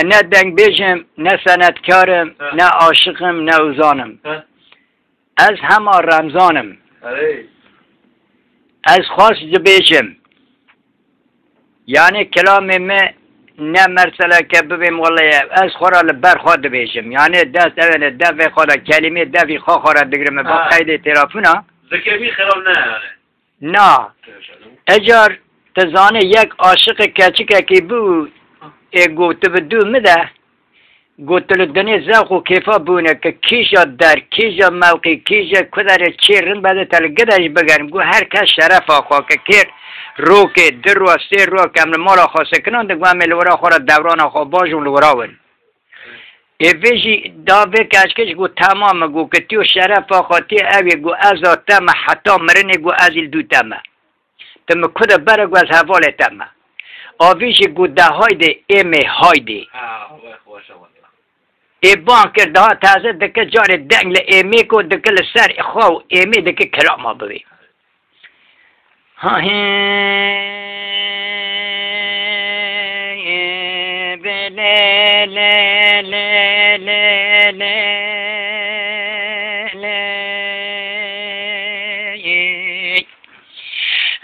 نه دنگ بیجم نه سندکارم نه عاشقم نه اوزانم از همه رمضانم از خواست بیجم یعنی کلام ما نه مرسله که ببیم والله از خورا برخواد بیجم یعنی دست اول دفع خورا کلمه دفعی خورا دگرم با قید تلفن ذکری خراب نه نه اجار تزانه یک عاشق کچک که بود گوت بدو مده گوت لدنی زخ و کیفا بونه که کیجا در کیجا موقع کیجا کدر چیرن بعد تلگدش بگرم گو هر کس شرف آخوا که کیر رو که در رو سه رو کمل مالا خواسته کنن دگو همه لورا خورا دوران آخوا باجون لورا ون ایویجی دابه کچکش گو تمام گو که تیو شرف آخوا تی اوی گو ازا تم حتی مرنه گو ازیل دو تمه تم کد برگو از حوال تمه آویش گوده هایده ایمه هایده ای بان کرده ها تازه دکه جار دنگل ایمه کو دکل سر خواو ایمه دکه کلام بوی ها بله له له له له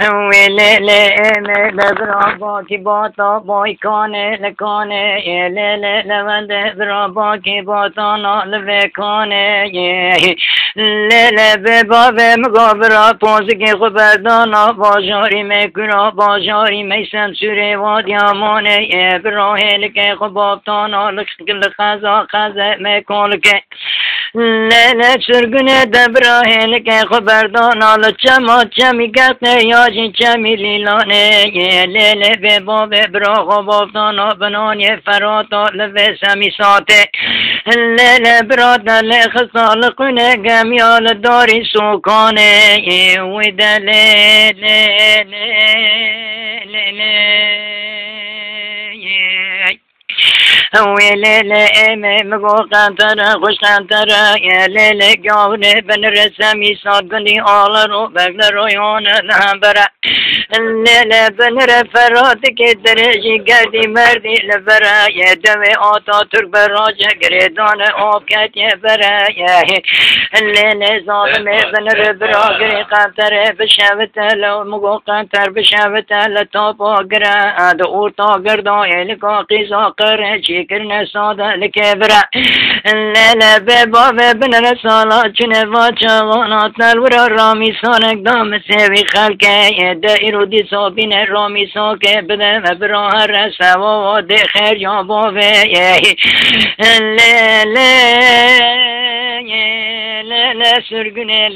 ويلي لي برابا كي باتا باي كاني لكاني يلي لوند برابا كي باتا نالوي كاني لي ببابي مقابرا پوزكي خبردانا باجاري مكرا باجاري ميسم سوري وادياماني براهي لكي خبابتانا لخزا خزا مكولكي ليلة سرقني دبراهي لكي خبردانا لچما چمي قطني ياجي چمي ليلاني ليلة ببابي برا خبابتانا بناني فراتا لفي سمي ساتي ليلة براتا لخصال قني قميال داري سوكاني ودا ليلة ويلي امي مقو قنطرة خوش قنطرة يا ليلي قاوني بن رسمي صادقني آلرو بقلرو يونا نهبرة الليلة بن رفراتك درجي قردي مردي لبرة يا دوي آتا ترك براجة قريدان آبكت يا برة يا الليلة ظالمي بن ربرا قري قنطرة بشاوته لو مقو قنطر بشاوته لطابا قرا دور طاقر داي لقا قيزا قرا شكرنا صادا لكبرا الليلة ببابا بن رسالة جنفا جوانات نالورا رامي سانك دام سيوي خلقه دائرو دي صابين رامي ساكه بدم براها رسوا دي خير يا بابا الليلة لا سرقنا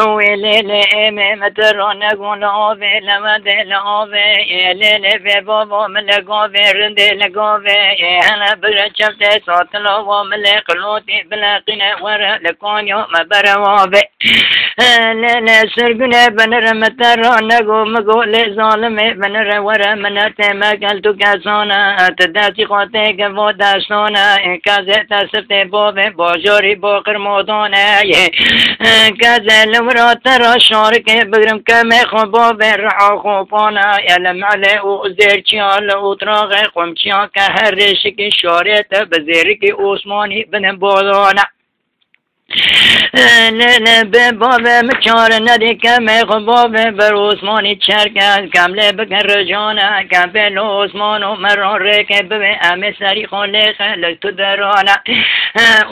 هو ليلة امام ترانا قول آوه لمد لآوه ليلة في بابا ملقاوه رند لقاوه انا برشفت صوت لوا ملقلوتي بلاقنا ورا لكون يوم برواوه ليلة سرقنا بنر مترانا قول ظالم بنر ورا منات ما قلتو كاسونا تداتي قوتك وداستونا كازت سفت بابه باجاري باقر مودونا كذا لورا ترى شارك بقرم كما خباب رعا خوفانا يلم على وزير چيال وطراغ قمچيا كهرشك شارت بزيرك عثماني بن بولانا لا بباب مچار ندی کم خباب بر عثمانی چرکن کمله بکن رجانا کمپل عثمانو مران رکه ببه امه سری خاله خلق تو درانا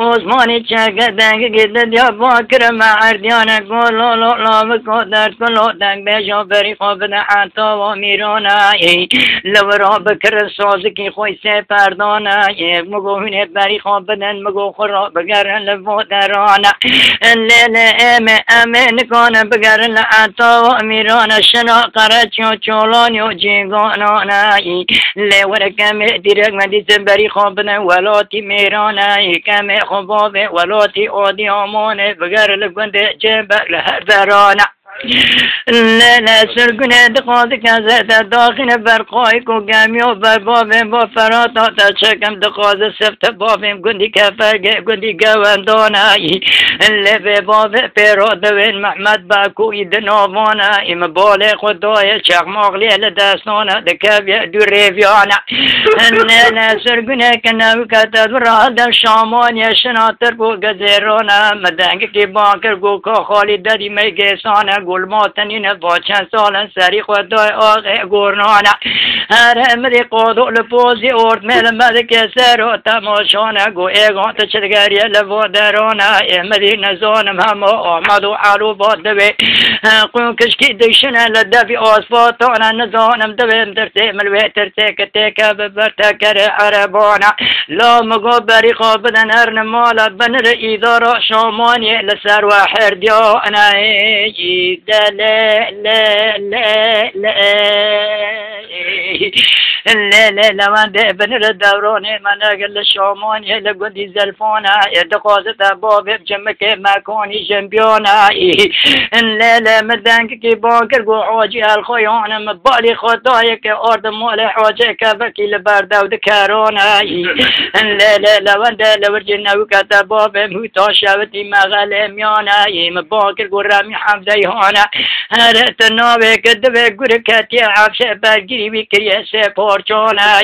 عثمانی چرکه دنگ گده دیا باکر معردیانا گلو لا بکو در کلو دنگ بجا بری خواب ده حتا و میرانا لورا بکر سازکی خوی سه پردانا مگو هنه بری خواب بدن مگو خورا بگرن لبو درانا الليلة امي نكون بقر لعطا واميرانا شنا قراتيو چولانيو جيغانا لي وركم ديرك مدي سبري خوبنا ولاتي ميرانا كم خبابه ولاتي اودي امانه بقر لقند جنبك لهر ذرانا لا لا سرقنا دقات كذا داخل برقايك وقامي وبابين بفراطة تشكم دقات السبت بابين قندي كفاق قندي قوان دوناي اللي في باب بيرود وين محمد باكو يدنوفونا إما بولي خدوية شاق مغلي لداسونا دكابيا دوريفيونا لا لا سرقنا كنا وكتدور هذا الشامون يشناطر بو قزيرونا مدانك كي بانكر قو خالي دادي ميقيسانا قول موتنين بوچن سالن سري خدای آغي قرنانا هر امري قادو لپوزي ارد مل مدك سرو تماشانا قو ايغان تشدگري لفو درانا امري نزانم همو آمدو علو بادوي قون كشكي دشنا لدفي آسفاتانا نزانم دويم درسي ملوي ترسي كتيكا ببرتكر عربانا لا مقو بريقا بدن هرن مالا بنر إدارة شاماني لسر وحر ديانا لا لا لا لا لا لا لا من ده بنر دوراني من أقل الشاماني لقدي زلفانا يدقازت باب بجمك مكاني جنبيانا لا لا مدنك كي بانكر قو عاجي الخيان مبالي خطايك أرض مالي حاجك بكي لبرده ودكارانا لا لا لا من ده لورجنا وكتباب مهتا شوتي مغلميانا مباكر قو رامي حمدي هانا هرت النابي كدبي قركتي عفشة بجري بكري سيبورجانا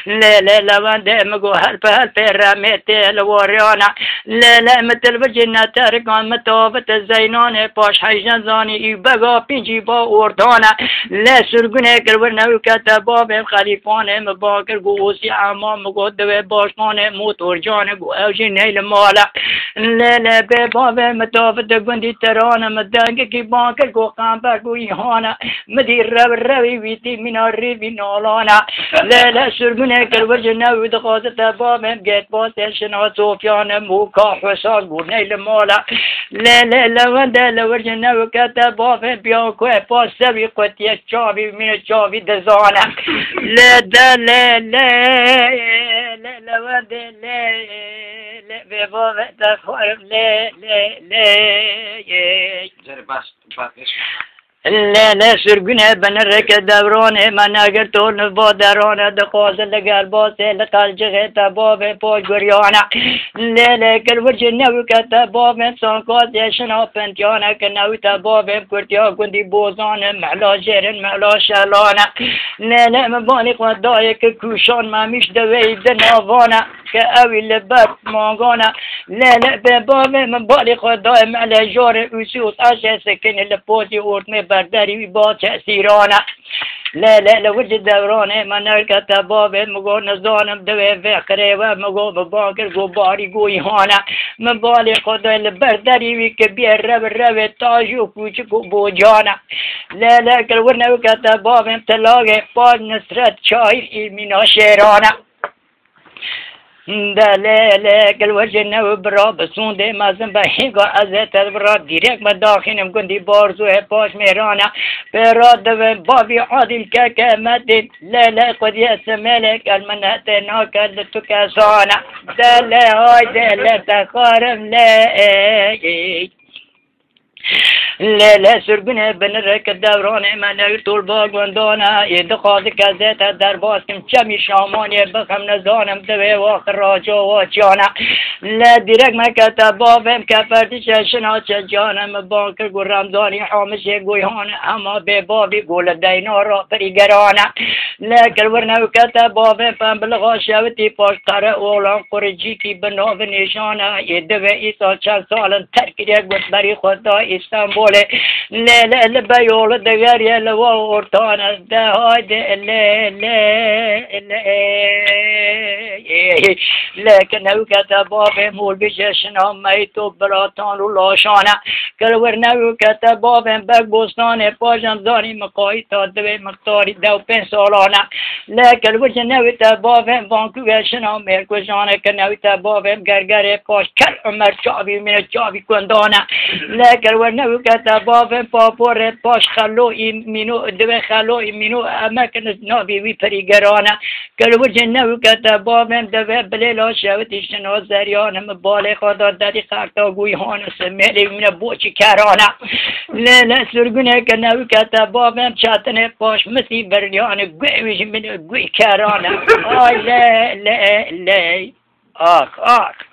لا لا لا من ده مقو هلف رميتي الوريانا لا لا مثل بجنا تركان متوفت الزينان باش حيجان زاني يبقى بيجي با أردانا لا سرقنا كرورنا وكتباب خليفان مباكر قوسي عمام مقو دوي باشمان موتور جان قو اوجي نيل مالا لا لا بباب متوفت قندي ترانا مدانك كي بانكر قو قامبر قو يهانا مدير روي ويتي من الريبي نولانا لا لا سرقنا كرورنا ودخوزت باب جيت باسي شنا صوفيان موكا حسان قو نيل مالا لا لا لا وندا لورجنا وكتباب بيوكو باسوي قتي الشابي من الشابي دزانا لا دا لا لا لا لا وندا لا لا بباب تخرب لا لا لا لا لا سرقنا بنرك دورانه مناقر طول بادرانه دقاز لقال باسه لقال جغيتا بابه پاش گریانه لا لا كل ورجنا وكتا بابه سانقاز يشنا پنتيانه كناوتا بابه كرتيا كندي بوزانه معلا جيرن معلا شلانه لا لا مباني قدايك كوشان ما مش دوي دناوانه كأوي لباب مانغانا لا لا ببابه مباني قداي معلا جار وسوس عشا سكن لبوزي ورتمي برداري با تأثيرانا لا لا لا وجد دورانه من الكتباب مقو نزانم دوي فكره ومقو مباكر قو باري قو يهانا مبالي قدوي لبرداري وكبير رب تاجو كوچكو بوجانا لا لا كالورنا وكتباب تلاقي باج نصرت شاير إلمنا شيرانا دا لا لا كل وجهنا وبرا بسون دي مازن بحيقا ازت برا ديريك مداخنم كندي بارزو باش ميرانا براد بابي عادل كاكا مدن لا لا قد يسمالك المناتنا كالتكاسانا دا لا هاي دا لا تخارم لا لا لا سرقنا بنرك الدوران ما نقتل باقوندونا يدقاضي كازيتا درباسكم شمي شاماني بخم نزانم دوي واخر راجو واجانا لا ديرك ما كتبابم كفرتش شنا شجانا مبانكر قول رمضاني حامشي قويهانا اما ببابي قول الدينارا فريقرانا لا كالورنا وكتبابم فنبلغا شوتي باش قرأ اولان قرجيكي بنوف نشانا يدوي ايسا چند سالا تركيريك بطبري خدا اسطنبول لا لا البيول دغاري لو ورطانا دهاد لا لا لا لكن هو كتباب مول بجشنا ميتو براتان ولاشانا كالورنا وكتباب بقبوستان باجم زاني مقايتا دوي مقتاري دو پن سالانا لكن وجنا وتباب بانكو وشنا ميركو جانا كنا وتباب گرگر پاش کل عمر چابي من چابي كندانا لكن ورنا کتا بابم پاپورت باش خلوی مینو دو خلوی مینو اما کنت نابی وی پریگرانه کلو جنو کتا بابم دو بلیلا شوتی شنا زریانم باله خدا دادی خرطا گوی هانس ملی من بوچی کرانه لیلا سرگونه کنو کتا بابم چاتنه باش مسی بریانه گوی من گوی کرانه آی لی لی لی آخ آخ